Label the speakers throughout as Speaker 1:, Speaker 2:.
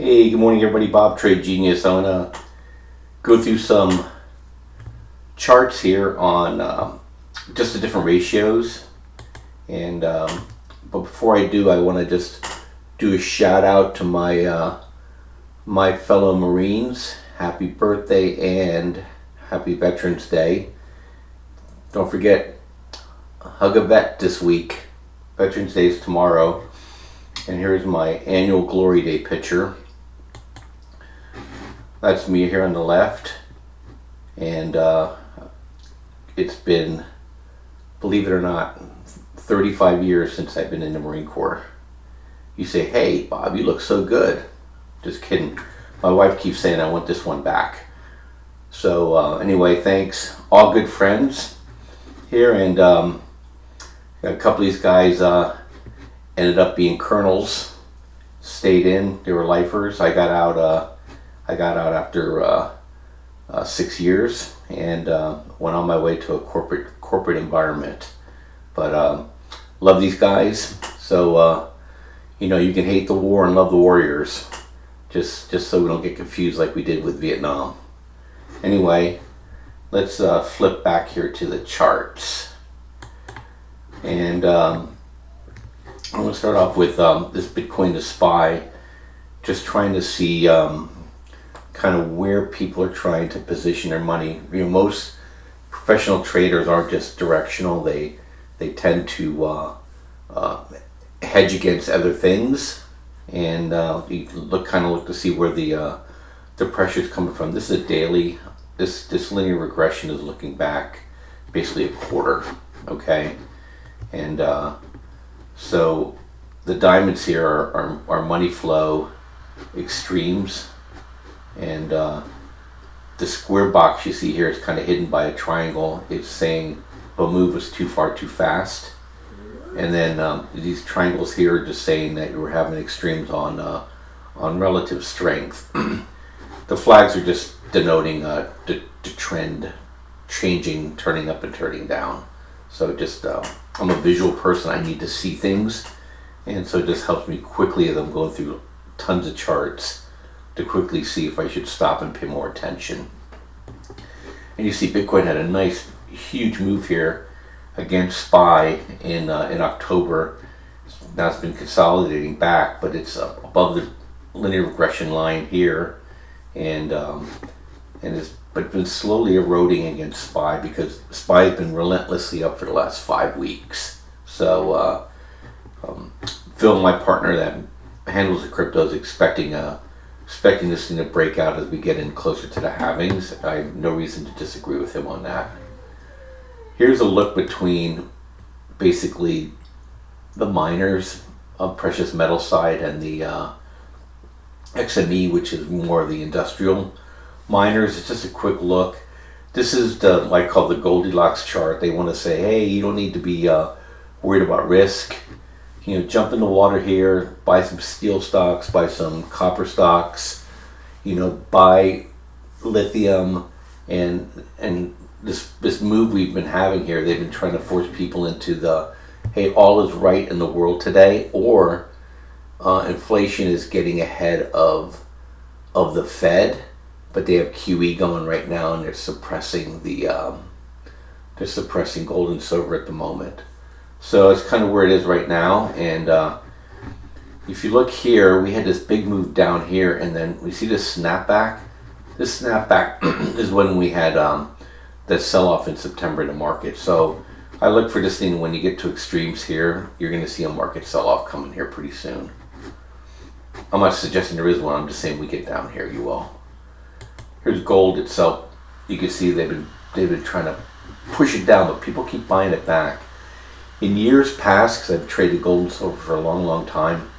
Speaker 1: Hey, good morning, everybody. Bob, Trade Genius. I'm gonna go through some charts here on just the different ratios, and but before I do, I want to just do a shout out to my fellow Marines. Happy birthday and happy Veterans Day. Don't forget, hug a vet this week. Veterans Day is tomorrow, and here's my annual Glory Day picture. That's me here on the left, and it's been, believe it or not, 35 years since I've been in the Marine Corps. You say, hey Bob, you look so good. Just kidding. My wife keeps saying I want this one back. So anyway, thanks. All good friends here, and a couple of these guys ended up being colonels, stayed in, they were lifers. I got out after 6 years, and went on my way to a corporate environment. But love these guys. So you can hate the war and love the warriors. Just so we don't get confused like we did with Vietnam. Anyway, let's flip back here to the charts, and I'm going to start off with this Bitcoin to SPY. Just trying to see kind of where people are trying to position their money. Most professional traders aren't just directional. They tend to hedge against other things, and you look to see where the pressure is coming from. This is a daily. This linear regression is looking back basically a quarter. Okay, and so the diamonds here are money flow extremes. And the square box you see here is kind of hidden by a triangle. It's saying the move was too far too fast. And then these triangles here are just saying that you were having extremes on relative strength. The flags are just denoting the trend changing, turning up and turning down. So just I'm a visual person. I need to see things, and so it just helps me quickly as I'm going through tons of charts to quickly see if I should stop and pay more attention. And you see Bitcoin had a nice huge move here against SPY in October. Now it's been consolidating back, but it's above the linear regression line here, and it's been slowly eroding against SPY because SPY has been relentlessly up for the last 5 weeks. So Phil, my partner that handles the crypto, is expecting this thing to break out as we get in closer to the halvings. I have no reason to disagree with him on that. Here's a look between basically the miners of precious metal side and the XME, which is more of the industrial miners. It's just a quick look. This is the like called the Goldilocks chart. They want to say, hey, you don't need to be worried about risk. Jump in the water here, buy some steel stocks, buy some copper stocks, buy lithium, and this move we've been having here, they've been trying to force people into the, hey, all is right in the world today, or inflation is getting ahead of the Fed, but they have QE going right now, and they're suppressing gold and silver at the moment. So it's kind of where it is right now, and if you look here, we had this big move down here, and then we see this snapback. This snapback is when we had that sell-off in September in the market. So I look for this thing when you get to extremes here, you're going to see a market sell-off coming here pretty soon. I'm not suggesting there is one, I'm just saying we get down here, you will. Here's gold itself. You can see they've been trying to push it down, but people keep buying it back. In years past, because I've traded gold and silver for a long, long time,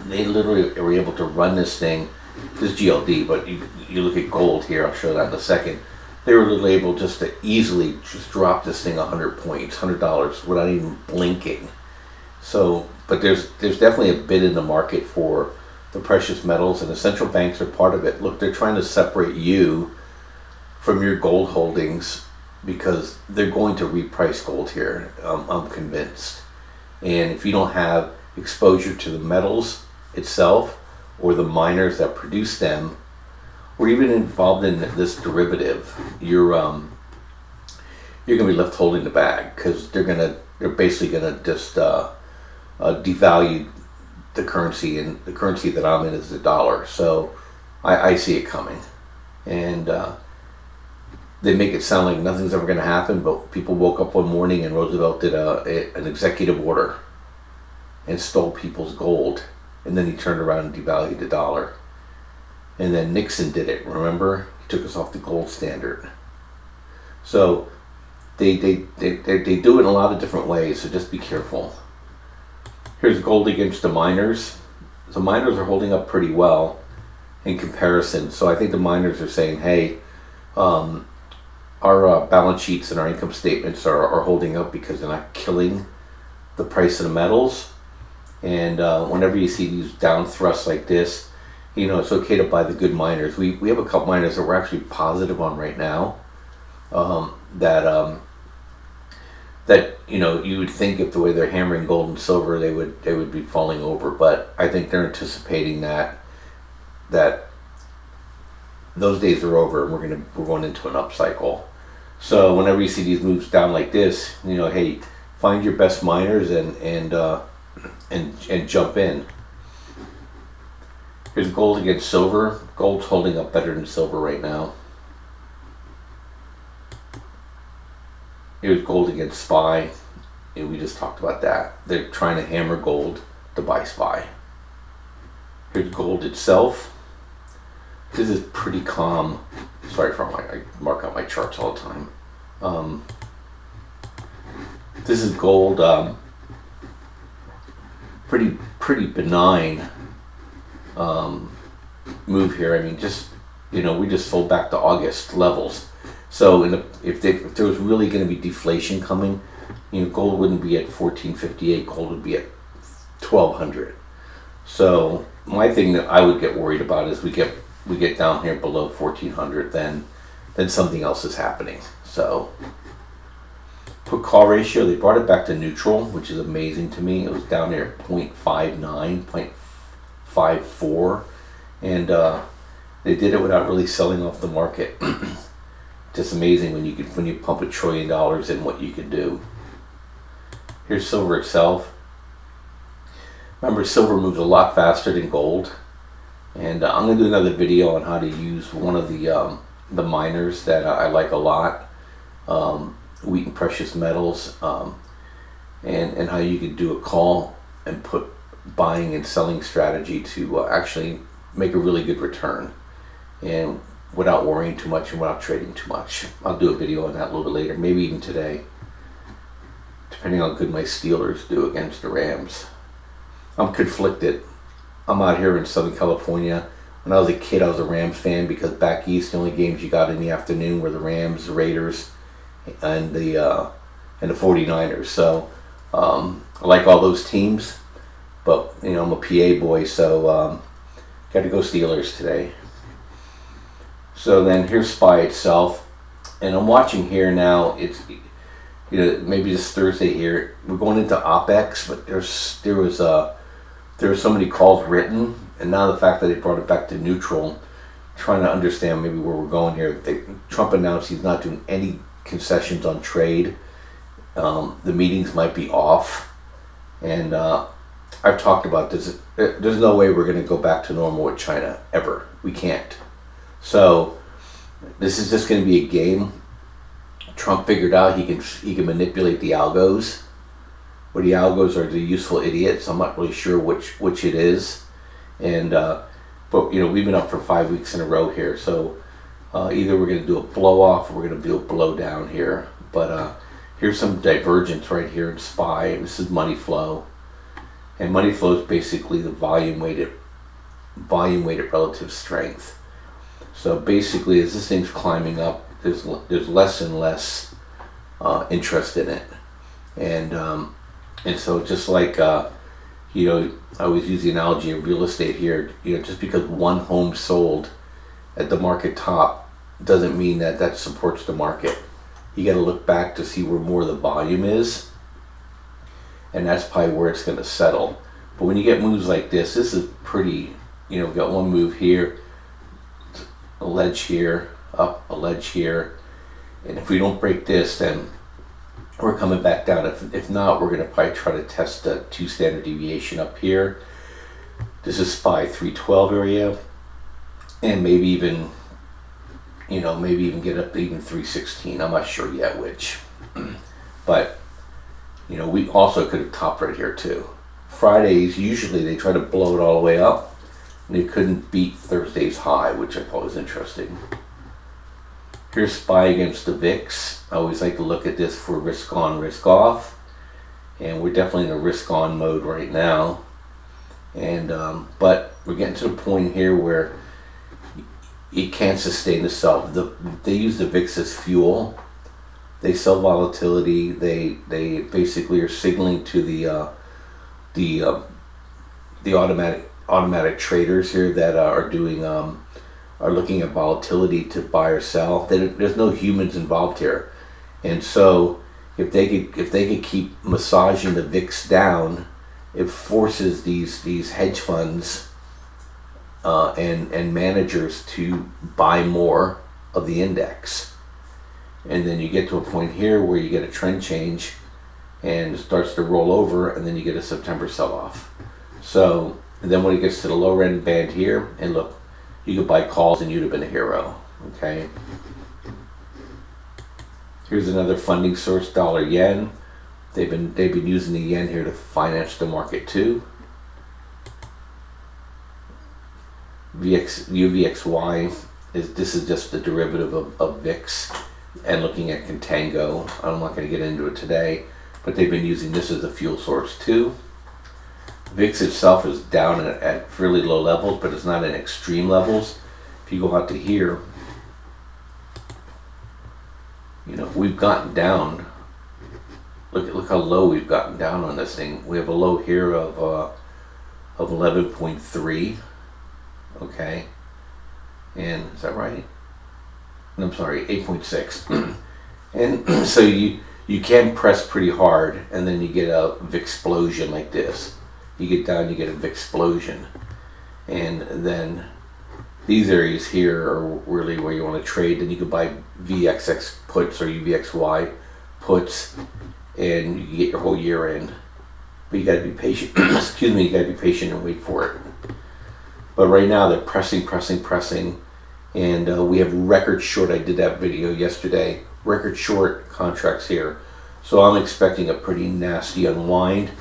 Speaker 1: they literally were able to run this thing. This is GLD, but you look at gold here, I'll show that in a second. They were literally able just to easily just drop this thing 100 points, $100 without even blinking. So, but there's definitely a bid in the market for the precious metals, and the central banks are part of it. Look, they're trying to separate you from your gold holdings because they're going to reprice gold here, I'm convinced. And if you don't have exposure to the metals itself, or the miners that produce them, or even involved in this derivative, you're gonna be left holding the bag because they're basically gonna just devalue the currency, and the currency that I'm in is the dollar. So I see it coming, and they make it sound like nothing's ever going to happen. But people woke up one morning and Roosevelt did an executive order and stole people's gold, and then he turned around and devalued the dollar. And then Nixon did it. Remember, he took us off the gold standard. So they do it in a lot of different ways. So just be careful. Here's gold against the miners. The miners are holding up pretty well in comparison. So I think the miners are saying, hey, our balance sheets and our income statements are holding up because they're not killing the price of the metals. And whenever you see these down thrusts like this, it's okay to buy the good miners. We have a couple miners that we're actually positive on right now, that you would think if the way they're hammering gold and silver they would be falling over, but I think they're anticipating that those days are over and we're going into an upcycle. So whenever you see these moves down like this, hey, find your best miners and jump in. Here's gold against silver. Gold's holding up better than silver right now. Here's gold against SPY. We just talked about that. They're trying to hammer gold to buy SPY. Here's gold itself. This is pretty calm. Sorry for I mark out my charts all the time. This is gold. Pretty benign move here. I mean, we just sold back to August levels. So if there was really going to be deflation coming, gold wouldn't be at 1458. Gold would be at 1200. So my thing that I would get worried about is we get down here below 1400, then something else is happening. So put call ratio, they brought it back to neutral, which is amazing to me. It was down there at 0.59, 0.54, and they did it without really selling off the market. Just amazing when you pump $1 trillion in, what you can do. Here's silver itself. Remember, silver moves a lot faster than gold, and I'm going to do another video on how to use one of the miners that I like a lot, Wheaton Precious Metals, and how you could do a call and put buying and selling strategy to actually make a really good return, and without worrying too much and without trading too much. I'll do a video on that a little bit later, maybe even today, depending on how good my Steelers do against the Rams. I'm conflicted. I'm out here in Southern California. When I was a kid, I was a Rams fan because back east, the only games you got in the afternoon were the Rams, the Raiders, and the 49ers. So I like all those teams, but I'm a PA boy, so got to go Steelers today. So then here's SPY itself, and I'm watching here now. It's maybe this Thursday here. We're going into OPEX, but there was so many calls written, and now the fact that they brought it back to neutral, trying to understand maybe where we're going here. Trump announced he's not doing any concessions on trade. The meetings might be off, and I've talked about this. There's no way we're going to go back to normal with China ever. We can't. So this is just going to be a game. Trump figured out he can manipulate the algos. Well, the algos are the useful idiots. I'm not really sure which it is, and but we've been up for 5 weeks in a row here. So either we're going to do a blow off or we're going to do a blow down here. But here's some divergence right here in SPY. This is money flow, and money flow is basically the volume weighted relative strength. So basically, as this thing's climbing up, there's less and less interest in it, and so just like I always use the analogy of real estate here. Just because one home sold at the market top doesn't mean that supports the market. You got to look back to see where more of the volume is, and that's probably where it's going to settle. But when you get moves like this is pretty You know, we got one move here, a ledge here, up a ledge here, and if we don't break this, then we're coming back down. If not, we're going to probably try to test the 2 standard deviation up here. This is SPY 312 area, and maybe even, you know, maybe even get up to even 316. I'm not sure yet which, but you know, we also could have topped right here too. Fridays, usually they try to blow it all the way up, and they couldn't beat Thursday's high, which I thought was interesting. Here's SPY against the VIX. I always like to look at this for risk on, risk off, and we're definitely in a risk on mode right now. And but we're getting to the point here where it can't sustain itself. They use the VIX as fuel. They sell volatility. They basically are signaling to the automatic traders here that are doing are looking at volatility to buy or sell. There's no humans involved here, and so if they could keep massaging the VIX down, it forces these hedge funds and managers to buy more of the index. And then you get to a point here where you get a trend change and it starts to roll over, and then you get a September sell-off. So then when it gets to the lower end band here, and look, you could buy calls and you'd have been a hero. Okay. Here's another funding source, dollar yen. They've been using the yen here to finance the market too. UVXY this is just the derivative of VIX, and looking at contango. I'm not going to get into it today, but they've been using this as a fuel source too. VIX itself is down at fairly low levels, but it's not at extreme levels. If you go out to here, you know, we've gotten down. Look how low we've gotten down on this thing. We have a low here of 11.3. Okay, and is that right? I'm sorry, 8.6. And so you can press pretty hard, and then you get a VIX-explosion like this. You get down, you get a VIX-explosion, and then these areas here are really where you want to trade. Then you can buy VXX puts or UVXY puts, and you can get your whole year in. But you got to be patient. Excuse me, you got to be patient and wait for it. But right now they're pressing, and we have record short. I did that video yesterday. Record short contracts here, so I'm expecting a pretty nasty unwind,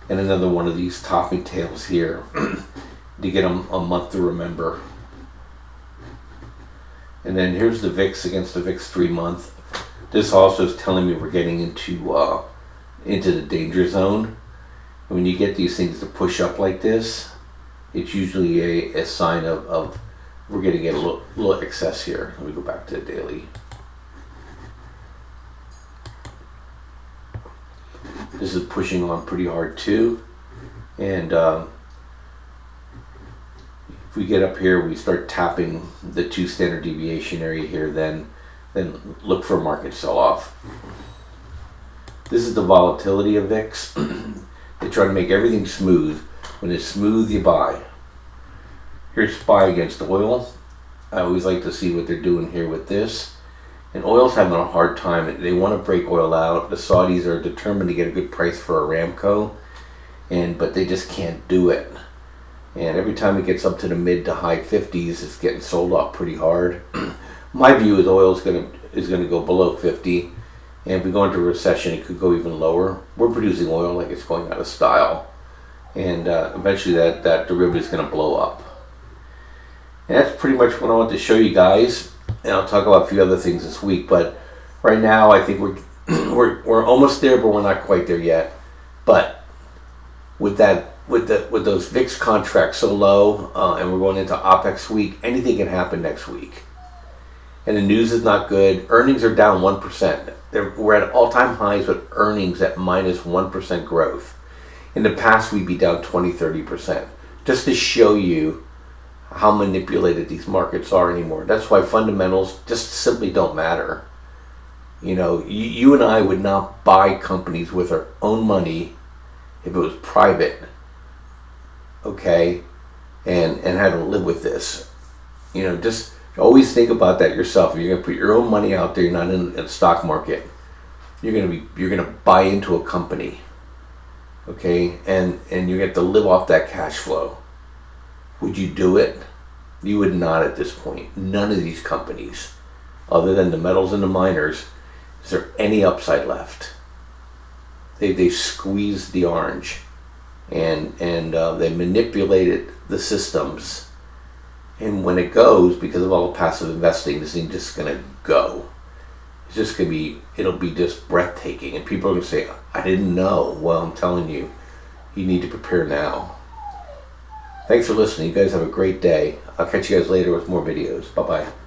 Speaker 1: and another one of these topping tails here to get them a month to remember. And then here's the VIX against the VIX 3-month. This also is telling me we're getting into the danger zone. And when you get these things to push up like this, it's usually a sign of we're going to get a little excess here. Let me go back to the daily. This is pushing on pretty hard too, and if we get up here, we start tapping the 2 standard deviation area here, then look for a market sell-off. This is the volatility of VIX. They try to make everything smooth. When it's smooth, you buy. Here's SPY against oil. I always like to see what they're doing here with this. And oil's having a hard time. They want to break oil out. The Saudis are determined to get a good price for Aramco, but they just can't do it. And every time it gets up to the mid to high 50s, it's getting sold off pretty hard. My view is oil is going to go below 50, and if we go into a recession, it could go even lower. We're producing oil like it's going out of style, and eventually that derivative is going to blow up. And that's pretty much what I want to show you guys. And I'll talk about a few other things this week, but right now I think we're almost there, but we're not quite there yet. But with those VIX contracts so low, and we're going into OPEX week, anything can happen next week. And the news is not good. Earnings are down 1%. We're at all-time highs with earnings at minus 1% growth. In the past, we'd be down 20-30%. Just to show you how manipulated these markets are anymore. That's why fundamentals just simply don't matter. You know, you and I would not buy companies with our own money if it was private. Okay? and how to live with this. Just always think about that yourself. If you're going to put your own money out there, you're not in the stock market. You're going to buy into a company, okay, and you get to live off that cash flow. Would you do it? You would not at this point. None of these companies, other than the metals and the miners, is there any upside left? They squeezed the orange, and they manipulated the systems. And when it goes, because of all the passive investing, this thing's just gonna go. It's just gonna be, it'll be just breathtaking. And people are gonna say, I didn't know. Well, I'm telling you, you need to prepare now. Thanks for listening. You guys have a great day. I'll catch you guys later with more videos. Bye-bye.